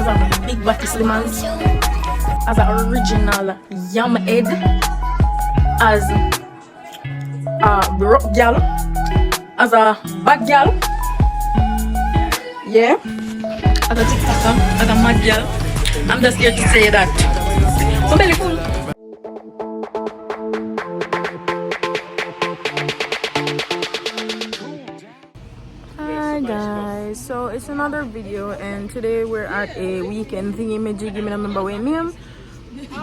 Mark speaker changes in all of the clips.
Speaker 1: as a big body slimmers, as a original yam head, as a rock gal, as a bad gal, yeah, as a TikToker, as a mad gal. I'm just here to say that. So very cool. Hi guys, so it's another video and today we're at a weekend thingy majig. I remember when name,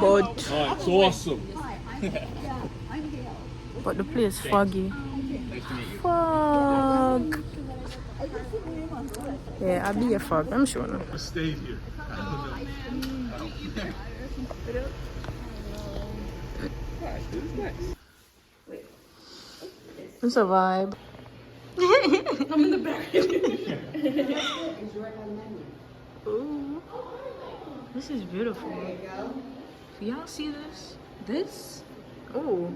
Speaker 1: but
Speaker 2: it's awesome.
Speaker 1: But the place foggy. Fog. Yeah, I'll be a fog, I'm sure. No?
Speaker 2: I stayed here.
Speaker 1: It's a vibe. I'm in the back. Ooh, this is beautiful. So y'all see this? This? Oh.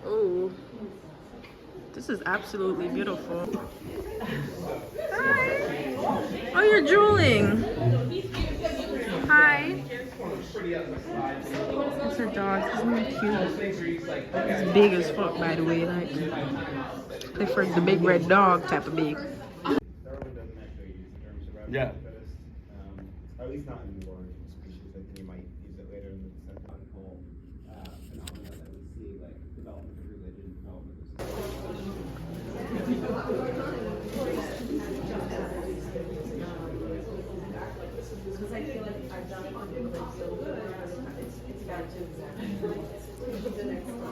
Speaker 1: Oh. This is absolutely beautiful. Hi. Oh, you're drooling. Hi. It's a dog. Isn't it cute? It's big as fuck, by the way. Like, Clifford's the big red dog type of big.
Speaker 2: Yeah.
Speaker 3: At least not in more species. I think you might use it later in the psychological phenomena that we see, like development of religion, development because I feel like I've done it on the so good. It's got to the next one.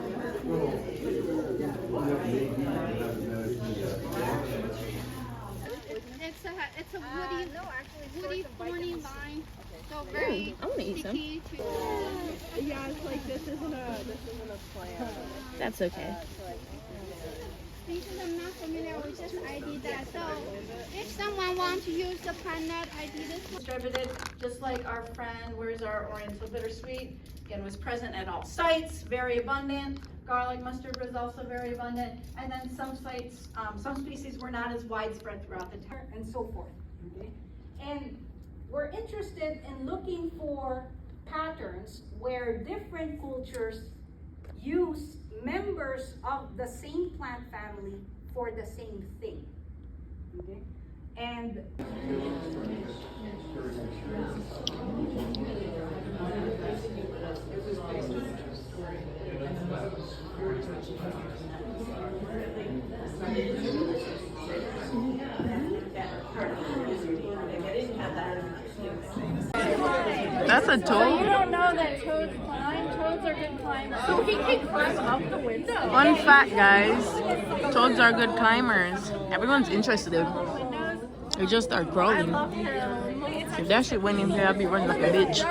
Speaker 4: It's a woody thorny vine. So very
Speaker 1: I want to eat some.
Speaker 5: Yeah, it's like this isn't a plant.
Speaker 1: That's okay.
Speaker 4: Because I'm not familiar with this, I did that. So if someone wants to use the plant nut, I did this one.
Speaker 6: Distributed, just like our friend, where's our Oriental Bittersweet? Again, was present at all sites, very abundant. Garlic mustard was also very abundant. And then some sites, some species were not as widespread throughout the town.
Speaker 7: And so forth. Okay? And we're interested in looking for patterns where different cultures use members of the same plant family for the same thing. Okay? And
Speaker 1: That's a toad.
Speaker 4: You don't know that toads climb? Toads are good climbers. So he can climb out the window.
Speaker 1: Fun fact, guys. Toads are good climbers. Everyone's interested in them. They just start crawling. If that shit went in here, I'd be running like a bitch.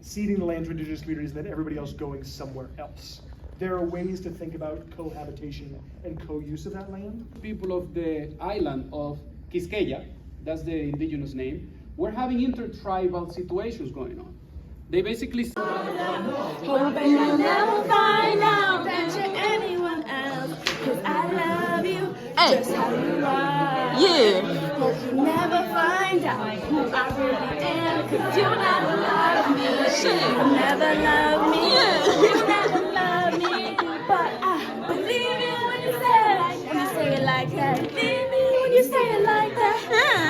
Speaker 8: Ceding the land to indigenous communities and then everybody else going somewhere else. There are ways to think about cohabitation and co-use of that land.
Speaker 9: People of the island of Quisqueya, that's the indigenous name, we're having intertribal situations going on. They basically
Speaker 5: Hoping you'll never find out that you're anyone else. Cause I love you just how you are.
Speaker 1: Yeah.
Speaker 5: Hope you never find out who I really am. Cause you'll never love me. You'll never love me. You'll never love me. But I believe you when you say it like that. Believe me when you say it like that.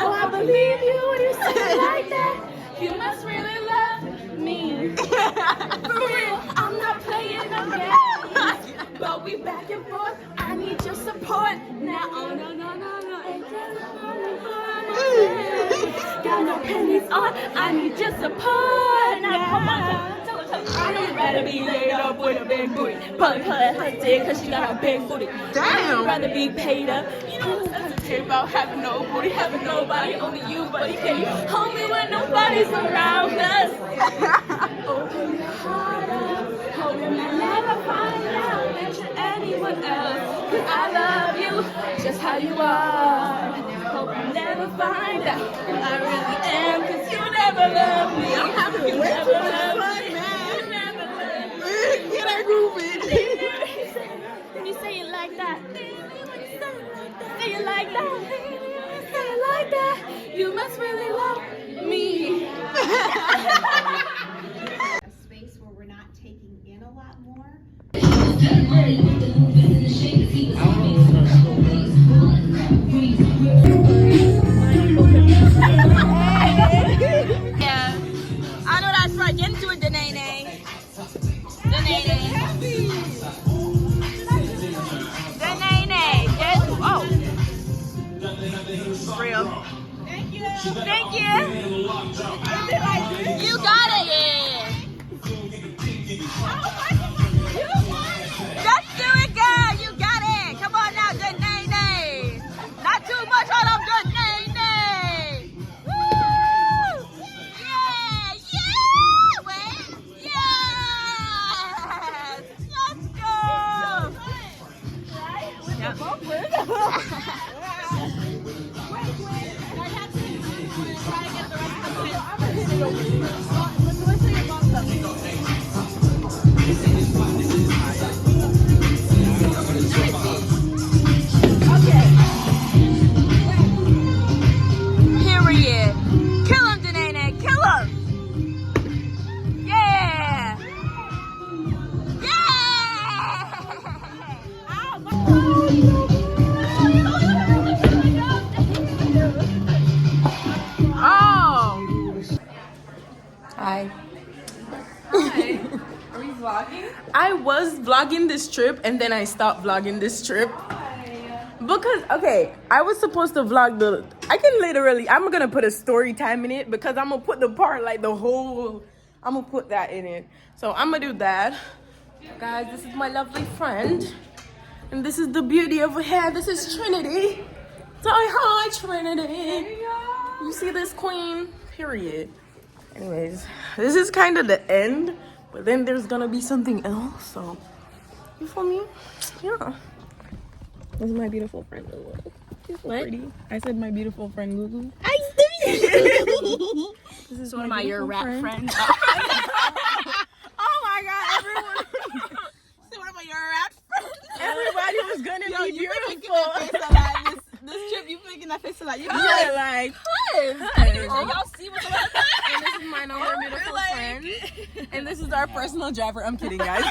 Speaker 5: Oh, I believe you when you say it like that. You must really love me. For real, I'm not playing no games. But we back and forth. I need your support. Now, oh no, no, no, no. Got no pennies on. I need your support. Now, come on. I'd rather be laid up with a big booty. Probably call that hot dick cause she got a big booty.
Speaker 1: Damn.
Speaker 5: I'd rather be paid up. You know what's hesitate about having no booty, having nobody, only you, buddy. Can you hold me when nobody's around us? Open your heart up. Hoping I never find out that you're anyone else. Cause I love you just how you are. Hope you never find out who I really am. Cause you never love me. I'm happy you never love me.
Speaker 1: Get that groovy.
Speaker 5: When you say it like that, say it like that, say it like that, you must really love me.
Speaker 2: A space where we're not taking in a lot more.
Speaker 5: Yeah, I know that's right. Get into it, Danae. Danae. Yes. Oh. Real. Thank you. Thank you. You got it. Yeah. Just do it, girl. You got it. Come on now, Danae. Not too much on them, Danae. Woo! Yeah, yeah, wait. Yes. Let's go. Yep. Period. Kill him, Danae. Kill him. Yeah. Oh. Hi.
Speaker 1: Are we vlogging? I was vlogging this trip and then I stopped vlogging this trip. Because, okay, I was supposed to vlog I'm gonna put a story time in it because I'm gonna put the part, like the whole, I'm gonna put that in it. So I'm gonna do that. Guys, this is my lovely friend. And this is the beauty of her hair. This is Trinity. So hi, Trinity. You see this queen? Period. Anyways, this is kind of the end, but then there's gonna be something else. So, you feel me? Yeah. This is my beautiful friend Lulu. She's so pretty. I said my beautiful friend Lulu. I see. This is one of your rap friends. Oh my god, everyone. So one of your rap friends. Everybody was gonna be beautiful. This trip, you making that face like you. Yeah, like hi. Y'all see what's going on? And this is my other beautiful friend. And this is our personal driver. I'm kidding, guys.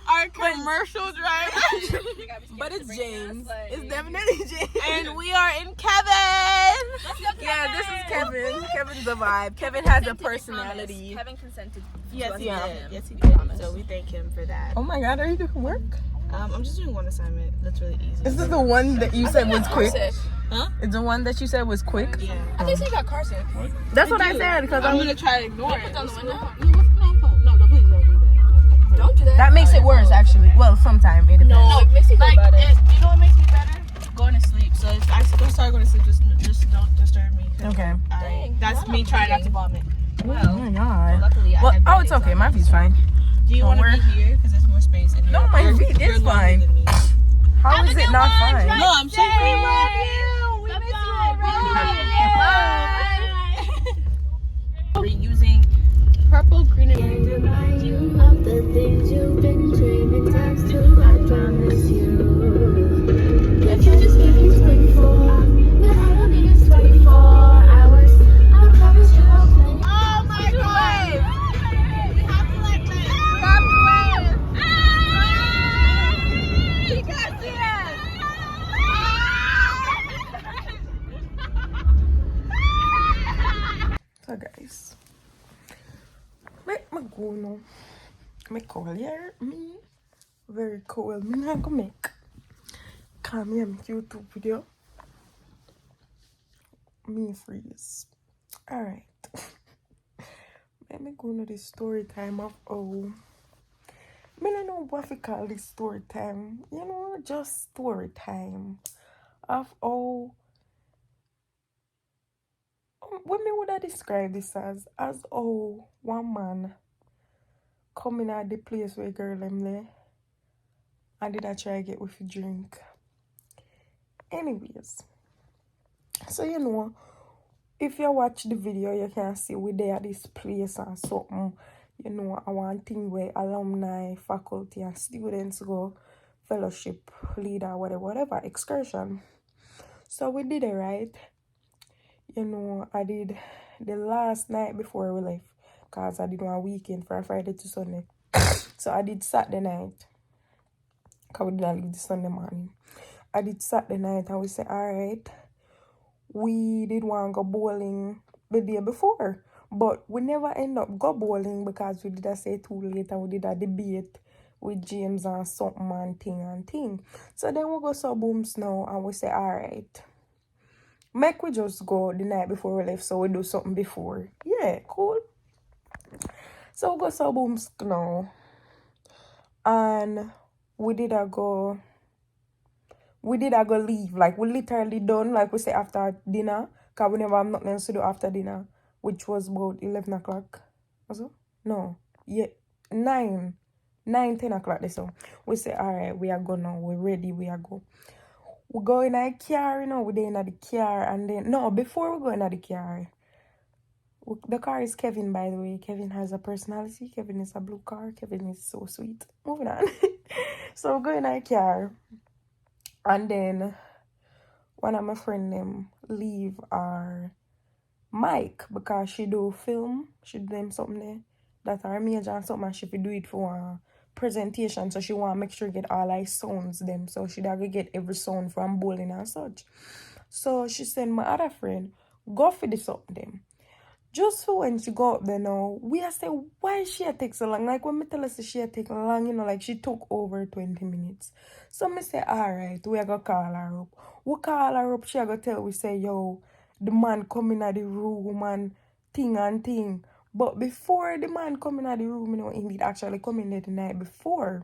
Speaker 1: Our commercial driver. But it's James. It's definitely James. And we are in Kevin. Yeah, this is Kevin. Kevin's the vibe. Kevin has a personality.
Speaker 5: Kevin consented.
Speaker 1: Yes, he did.
Speaker 5: Yes, he did. So we thank him for that.
Speaker 1: Oh my god, are you doing work?
Speaker 5: I'm just doing one assignment. That's really easy.
Speaker 1: Is this the one that you said was quick?
Speaker 5: Huh?
Speaker 1: It's the one that you said was quick?
Speaker 5: Yeah. I think so you got car sick.
Speaker 1: That's what I said because I'm
Speaker 5: gonna try to ignore it. On the window. No, please don't do that. Don't do that.
Speaker 1: That makes it worse, actually. Well, sometime it depends.
Speaker 5: No, it makes it feel better. You know what makes me better? Going to sleep. So if I start going to sleep, just don't disturb me.
Speaker 1: Okay.
Speaker 5: That's me trying not to vomit.
Speaker 1: Oh my god.
Speaker 5: Luckily,
Speaker 1: Well, oh, it's okay. My feet's fine.
Speaker 5: Do you want to be here? Because there's more space. And
Speaker 1: No, my feet is fine. How is it not fine?
Speaker 5: No, I'm saying we love you. We miss you already. Reusing purple, green, and remind you of the things you've been dreaming. Times two, I promise you. If you just give me 24, but I don't need it 24 hours. I promise you I'll play. Oh my god! We have to like play. We have to wave. You guys see us?
Speaker 1: So guys, let me go now. Me call here me very cool. Me not gonna make come here make YouTube video. Me freeze. Alright. Let me go to the story time of I don't know what we call this story time. You know, just story time of what me would I describe this as one man coming at the place where girl them there and did I try to get with a drink. Anyways, so you know, if you watch the video you can see we there at this place and something, you know, I want thing where alumni, faculty and students go, fellowship, leader, whatever, excursion. So we did it, right? You know, I did the last night before we left. Because I did one weekend from Friday to Sunday. So I did Saturday night. Because we didn't leave the Sunday morning. I did Saturday night and we said, alright. We did want to go bowling the day before. But we never end up go bowling because we did a say too late and we did a debate with James and something and thing. So then we go so boom snow and we say, alright. Make we just go the night before we left so we do something before. Yeah, cool. So we go so boom snow. And we did a go leave. Like we literally done, like we say after dinner. Cause we never have nothing else to do after dinner. Which was about 11 o'clock. Was it? No. Yeah. 10 o'clock. So we say, alright, we are go now. We're ready, we are go. We go in a car, you know, we're in the car and then no, before we go in the car. The car is Kevin, by the way. Kevin has a personality. Kevin is a blue car. Kevin is so sweet. Moving on. So we go in a car. And then one of my friend them leave our mic because she do film. She do them something there. That's our major and something and she do it for a presentation. So she want to make sure get all our sounds them. So she da go get every sound from bowling and such. So she send my other friend, go for the something them. Just for when she go up there now, we are say, why she take so long? Like when me tell her say she take long, you know, like she took over 20 minutes. So me say, alright, we are gonna call her up. We call her up, she are gonna tell we say, yo, the man coming at the room and thing. But before the man coming at the room, you know, he did actually come in there the night before,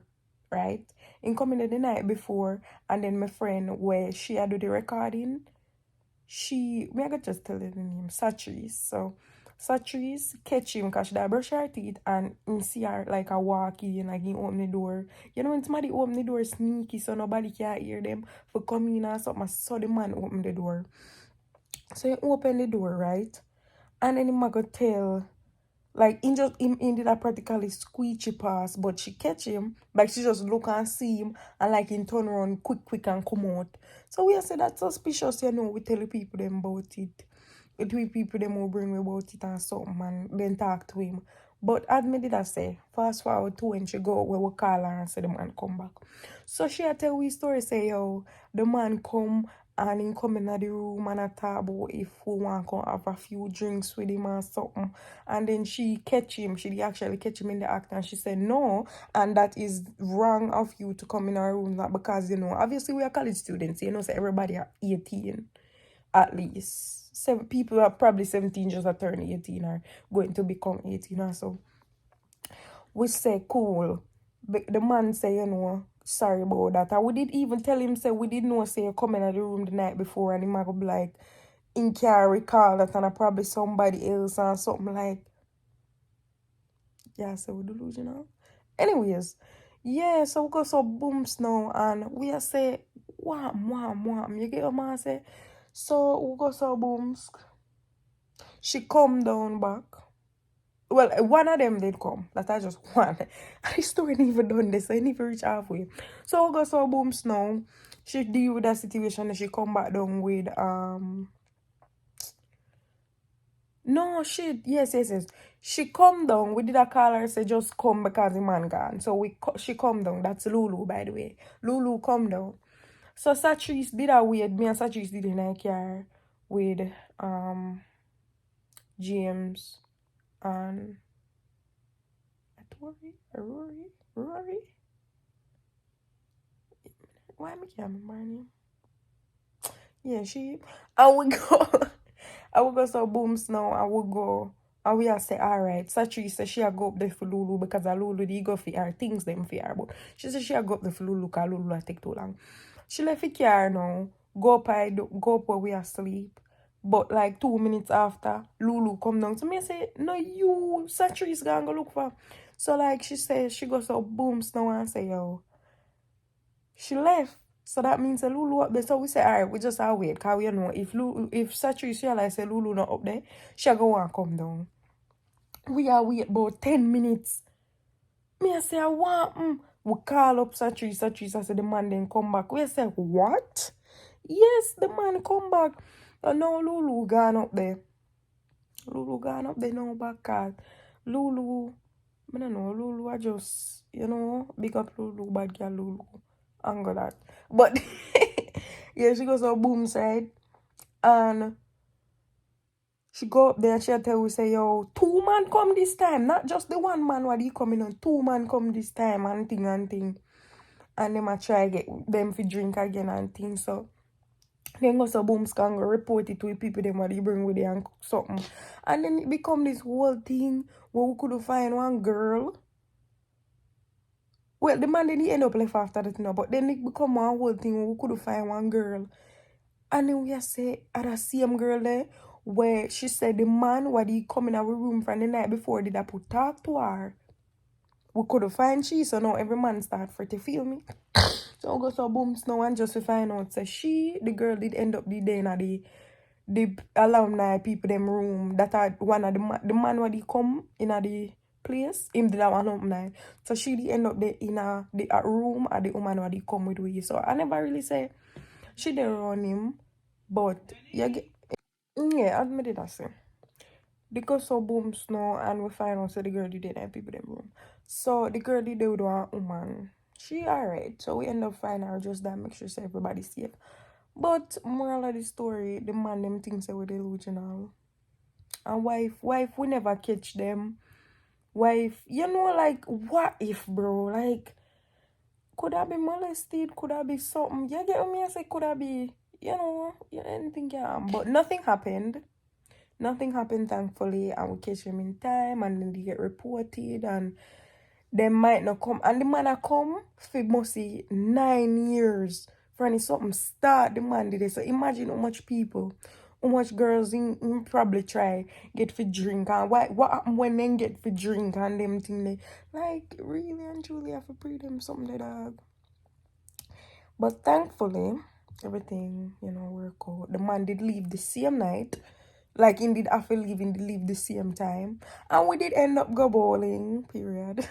Speaker 1: right? In coming there the night before, and then my friend where she had do the recording, me I got just tell her the name, Satrice. So Satrice catch him because she da brush her teeth and he see her like a walk in, like he open the door. You know when somebody open the door sneaky so nobody can hear them for coming in or something, so the man open the door. So he open the door, right? And then he go tell, like, he did a practically squeegee pass, but she catch him, like, she just look and see him, and, like, he turn around quick and come out. So we say that's suspicious, you know, we tell the people them about it. The people them will bring me about it and something, and then talk to him. But as me did I say, fast forward to when she go, where we call her and say the man come back. So she tell we story, say, yo, the man come, and he come in the room and I talk about if we want to have a few drinks with him or something. And then she catch him. She actually catch him in the act and she said no. And that is wrong of you to come in our room. Not because, you know, obviously we are college students. You know, so everybody are 18 at least. People are probably 17 just are turning 18 or going to become 18 or so. We say cool. The man say, you know, sorry about that. And we did even tell him, say, we didn't know, say, you come in the room the night before and he might go be like, in can't recall that and probably somebody else or something like. Yeah, so we delusional. Anyways, yeah, so we go so booms now and we are say, wham. You get what man say? So we go so booms. She come down back. Well, one of them did come. That I just one. And the story ain't even done this. So I ain't even reach halfway. So we go so booms now. She deal with that situation and she come back down with no shit. Yes. She come down. We did a call her say just come because the man gone. So she come down. That's Lulu, by the way. Lulu come down. So Satrice did a weird. Me and Satrice did in a car with James and Rory. Why me can't remember her name? Yeah, she. I would go. I would go so booms now. I would go. And we are say, alright. Satrice said she go up there for Lulu because Lulu did go for her things them for her. But she said she go up there for Lulu because Lulu take too long. She left the car now. Go up where we are asleep. But like 2 minutes after, Lulu come down to me and say, no, you, Satrice gonna go look for. So like she said, she goes so booms now and say, yo. She left. So that means that Lulu up there. So we say, alright, we just have wait. Because we know if Satrice realize say Lulu not up there, she go and come down. We are wait about 10 minutes. Me I say, I want We call up Satrice. I say the man then come back. We say, what? Yes, the man come back. So now Lulu gone up there. Lulu gone up there now back cause Lulu, I don't know, Lulu I just, big up Lulu, bad girl Lulu. And go that. But yeah, she goes on boom side and she go up there and she'll tell you say, yo, 2 man come this time. Not just the 1 man what he coming on. 2 man come this time and thing and thing. And them a try get them for drink again and thing. So then go so boom scan go report it to the people them what they bring with them and something. And then it become this whole thing where we could find one girl. Well, the man then he end up left after that, but then it become one whole thing where we could find one girl. And then we say, at the same girl there, where she said the man what he come in our room from the night before did I put talk to her. We could find she, so now every man start for to feel me. So we go so booms now and just to find out, so the girl did end up the day in the alumni people them room. That are one of the man what he come in the place, him did have one alumni. So she did end up there in the room at the woman what he come with we. So I never really say she did run him, but yeah, I admit it I say. Because so booms now and we find out so the girl did have people in the room. So the girl did with one woman. She alright. So we end up finding her just that make sure so everybody's safe. But moral of the story, the man them thinks they were delusional. And wife we never catch them. Wife, like what if bro? Like could I be molested? Could I be something? You get me? I say could I be, anything can happen. But nothing happened. Nothing happened, thankfully, and we catch him in time, and then they get reported, and they might not come. And the man a come for must say 9 years for any something start the man did it. So imagine how much people, how much girls in probably try get for drink, and what happen when men get for drink and them thing they like really and truly have to pray them something like that. But thankfully, everything work out. The man did leave the same night. Like, indeed, I feel leave the same time. And we did end up go bowling, period.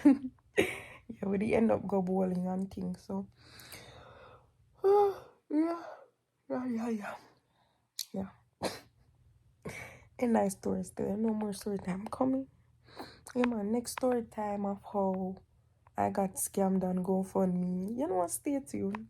Speaker 1: Yeah, we did end up go bowling and things, so. Yeah. A nice story still. No more story time coming. Yeah, man, next story time of how I got scammed on GoFundMe. Stay tuned.